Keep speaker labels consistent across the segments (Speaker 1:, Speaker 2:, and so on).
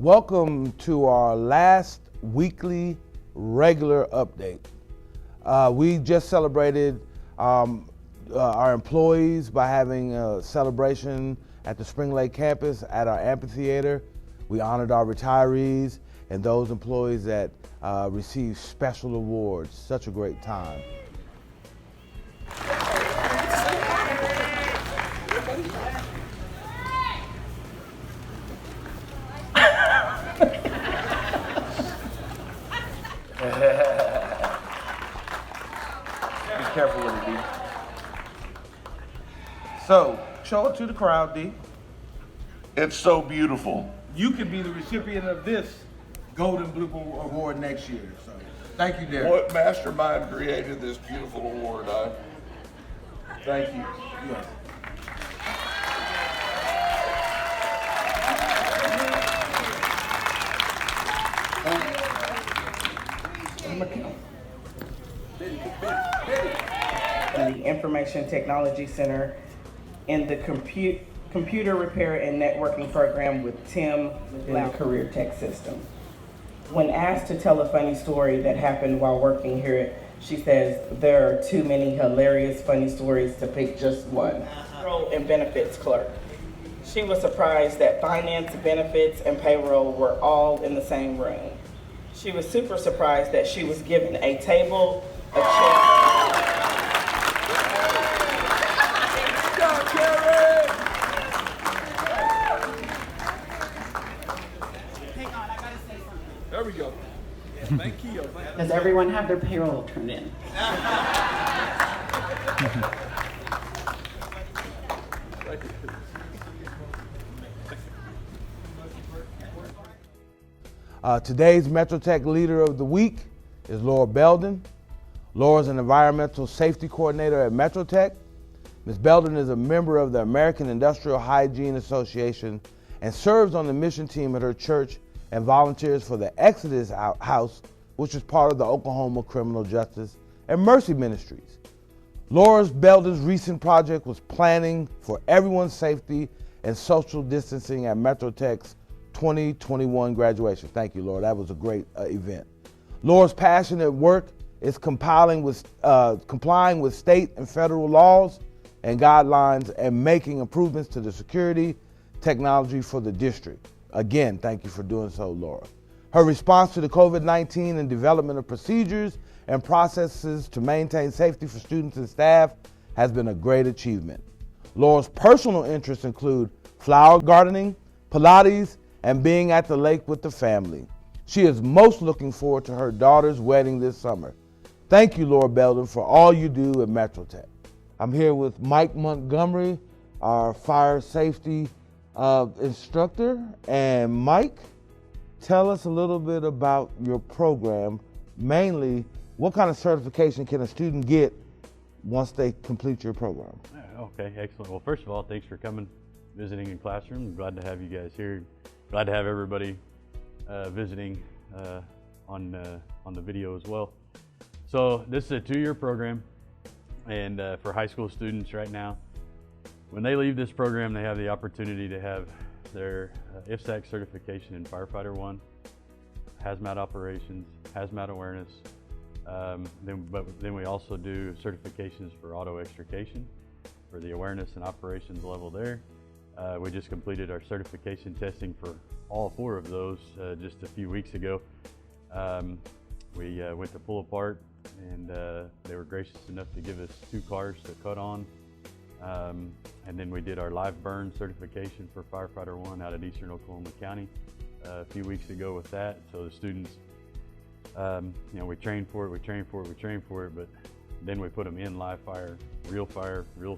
Speaker 1: Welcome to our last weekly regular update. We just celebrated our employees by having a celebration at the Spring Lake campus at our amphitheater. We honored our retirees and those employees that received special awards. Such a great time.
Speaker 2: Be careful with it, D. So, show it to the crowd, D.
Speaker 3: It's so beautiful.
Speaker 2: You could be the recipient of this Golden Blooper Award next year. So, thank you, Derek.
Speaker 3: What mastermind created this beautiful award?
Speaker 2: Thank you. Yes.
Speaker 4: In the Information Technology Center in the computer repair and networking program with Tim in the Career Tech System. When asked to tell a funny story that happened while working here, she says, there are too many hilarious funny stories to pick just one. Payroll and benefits clerk. She was surprised that finance, benefits, and payroll were all in the same room. She was super surprised that she was given a table, a chair.
Speaker 3: There we go. Thank you.
Speaker 5: Does everyone have their payroll turned in?
Speaker 1: Today's Metro Tech Leader of the Week is Laura Belden. Laura is an Environmental Safety Coordinator at Metro Tech. Ms. Belden is a member of the American Industrial Hygiene Association and serves on the mission team at her church and volunteers for the Exodus House, which is part of the Oklahoma Criminal Justice and Mercy Ministries. Laura Belden's recent project was planning for everyone's safety and social distancing at Metro Tech's 2021 graduation. Thank you, Laura. That was a great event. Laura's passionate work is complying with state and federal laws and guidelines and making improvements to the security technology for the district. Again, thank you for doing so, Laura. Her response to the COVID-19 and development of procedures and processes to maintain safety for students and staff has been a great achievement. Laura's personal interests include flower gardening, Pilates, and being at the lake with the family. She is most looking forward to her daughter's wedding this summer. Thank you, Laura Belden, for all you do at Metro Tech. I'm here with Mike Montgomery, our fire safety instructor. And Mike, tell us a little bit about your program. Mainly, what kind of certification can a student get once they complete your program?
Speaker 6: Okay, excellent. Well, first of all, thanks for coming, visiting in classroom. I'm glad to have you guys here. Glad to have everybody visiting on the video as well. So this is a 2-year program, and for high school students right now, when they leave this program, they have the opportunity to have their IFSAC certification in Firefighter 1, hazmat operations, hazmat awareness. Then we also do certifications for auto extrication for the awareness and operations level there. We just completed our certification testing for all 4 of those just a few weeks ago. We went to pull apart, and they were gracious enough to give us 2 cars to cut on. And then we did our live burn certification for Firefighter 1 out at Eastern Oklahoma County a few weeks ago with that. So the students, we train for it, but then we put them in live fire, real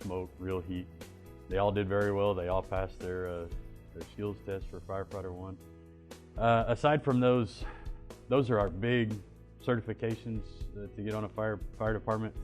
Speaker 6: smoke, real heat. They all did very well. They all passed their skills test for Firefighter 1. Aside from those are our big certifications to get on a fire department.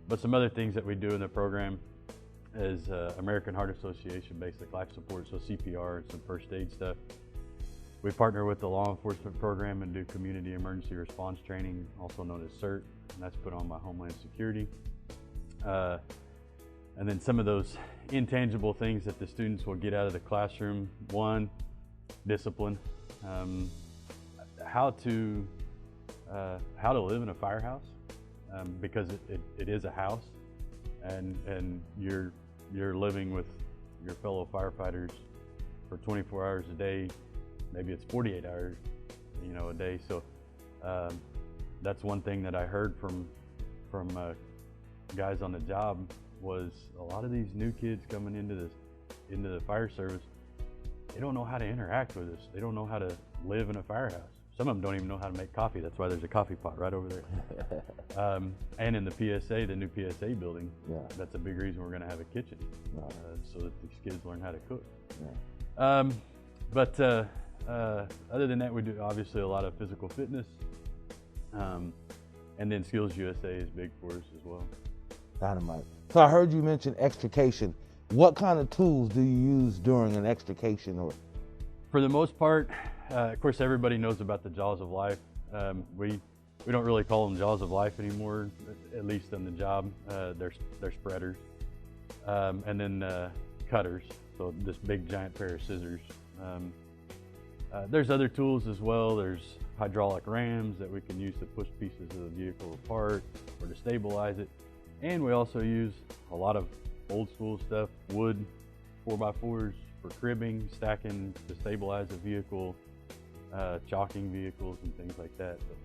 Speaker 6: But some other things that we do in the program is American Heart Association basic life support, so CPR and some first aid stuff. We partner with the law enforcement program and do community emergency response training, also known as CERT, and that's put on by Homeland Security. And then some of those intangible things that the students will get out of the classroom: one, discipline, how to live in a firehouse, because it is a house, and you're living with your fellow firefighters for 24 hours a day. Maybe it's 48 hours, a day. So that's one thing that I heard from guys on the job, was a lot of these new kids coming into the fire service, they don't know how to interact with us. They don't know how to live in a firehouse. Some of them don't even know how to make coffee. That's why there's a coffee pot right over there. And in the PSA, the new PSA building, that's a big reason we're going to have a kitchen, so that these kids learn how to cook. But other than that, we do obviously a lot of physical fitness, and then Skills USA is big for us as well.
Speaker 1: Dynamite. So I heard you mention extrication. What kind of tools do you use during an extrication? Or
Speaker 6: for the most part, of course, everybody knows about the jaws of life. We don't really call them jaws of life anymore, at least on the job. They're spreaders, and then cutters. So this big giant pair of scissors. There's other tools as well. There's hydraulic rams that we can use to push pieces of the vehicle apart or to stabilize it. And we also use a lot of old school stuff, wood 4x4s for cribbing, stacking to stabilize the vehicle, chalking vehicles and things like that. But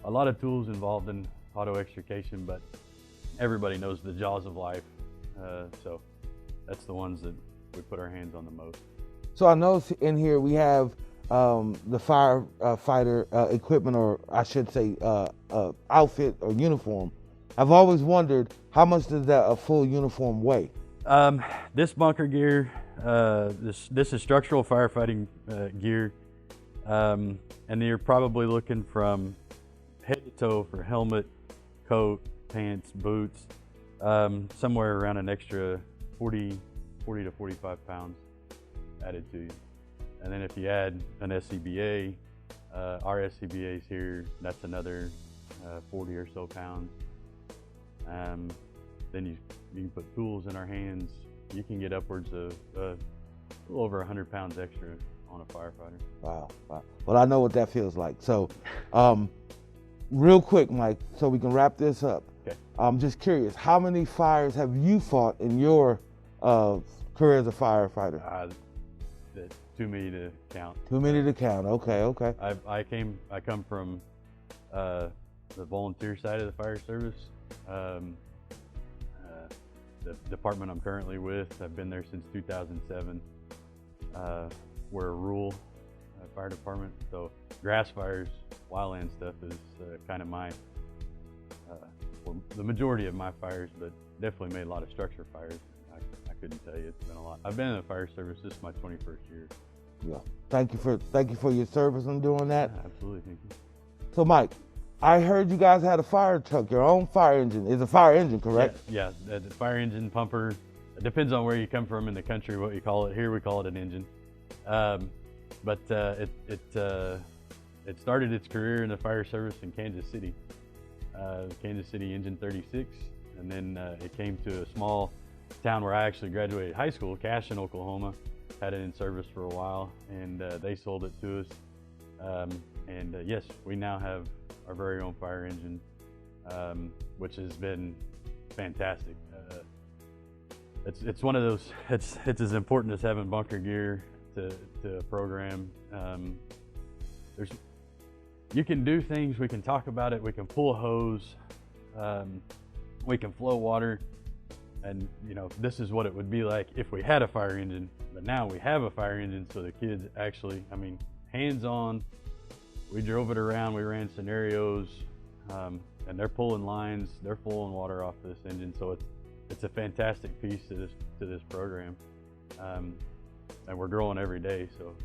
Speaker 6: a lot of tools involved in auto extrication, but everybody knows the jaws of life. So that's the ones that we put our hands on the most.
Speaker 1: So I know in here we have the firefighter equipment, or I should say outfit or uniform. I've always wondered, how much does a full uniform weigh?
Speaker 6: This bunker gear, this is structural firefighting gear, and you're probably looking from head to toe for helmet, coat, pants, boots, somewhere around an extra 40 to 45 pounds added to you. And then if you add an SCBA, our SCBA's here, that's another 40 or so pounds. Then you can put tools in our hands. You can get upwards of a little over 100 pounds extra on a firefighter.
Speaker 1: Wow. Well, I know what that feels like. So, real quick, Mike, so we can wrap this up.
Speaker 6: Okay.
Speaker 1: I'm just curious, how many fires have you fought in your career as a firefighter?
Speaker 6: Too many to count.
Speaker 1: Too many to count. Okay.
Speaker 6: I come from the volunteer side of the fire service. The department I'm currently with, I've been there since 2007. We're a rural fire department, so grass fires, wildland stuff is kind of the majority of my fires, but definitely made a lot of structure fires. I couldn't tell you, it's been a lot. I've been in the fire service, this is my 21st year.
Speaker 1: Yeah. Thank you for your service and doing that.
Speaker 6: Yeah, absolutely, thank you.
Speaker 1: So Mike, I heard you guys had a fire truck, your own fire engine. It's a fire engine, correct?
Speaker 6: Yeah, the fire engine, pumper. It depends on where you come from in the country, what you call it. Here we call it an engine. But it started its career in the fire service in Kansas City. Kansas City Engine 36, and then it came to a small town where I actually graduated high school, Cashin, Oklahoma. Had it in service for a while, and they sold it to us. Yes, we now have our very own fire engine, which has been fantastic. It's one of those. It's as important as having bunker gear to a program. You can do things. We can talk about it. We can pull a hose. We can flow water. And this is what it would be like if we had a fire engine, but now we have a fire engine, so the kids actually, hands-on. We drove it around, we ran scenarios, and they're pulling lines, they're pulling water off this engine, so it's a fantastic piece to this program. And we're growing every day, so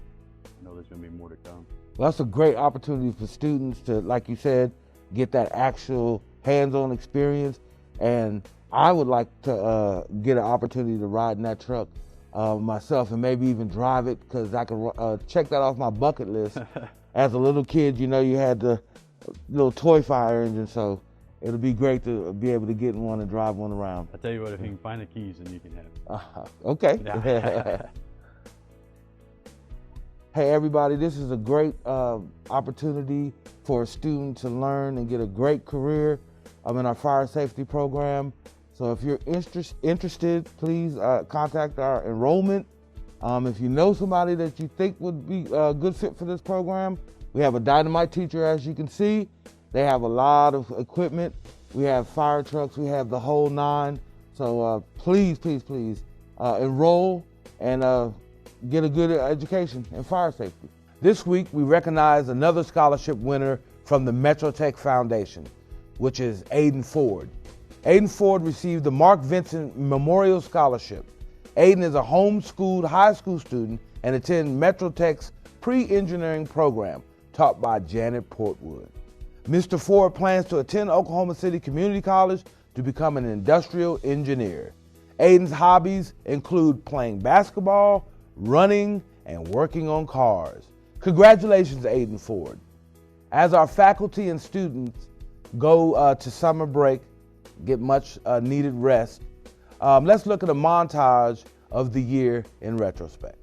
Speaker 6: I know there's gonna be more to come.
Speaker 1: Well, that's a great opportunity for students to, like you said, get that actual hands-on experience. And I would like to get an opportunity to ride in that truck myself and maybe even drive it, because I can check that off my bucket list. As a little kid, you know, you had the little toy fire engine, so it'll be great to be able to get in one and drive one around.
Speaker 6: I tell you what, if you can find the keys, then you can have it.
Speaker 1: Okay.
Speaker 6: Yeah.
Speaker 1: Hey everybody, this is a great opportunity for a student to learn and get a great career in our fire safety program. So if you're interested, please contact our enrollment. If you know somebody that you think would be a good fit for this program, we have a dynamite teacher, as you can see. They have a lot of equipment. We have fire trucks, we have the whole nine. So please, please, please enroll and get a good education in fire safety. This week, we recognize another scholarship winner from the Metro Tech Foundation, which is Aiden Ford. Aiden Ford received the Mark Vincent Memorial Scholarship. Aiden is a homeschooled high school student and attends Metro Tech's pre-engineering program taught by Janet Portwood. Mr. Ford plans to attend Oklahoma City Community College to become an industrial engineer. Aiden's hobbies include playing basketball, running, and working on cars. Congratulations, Aiden Ford. As our faculty and students go to summer break, get much needed rest, let's look at a montage of the year in retrospect.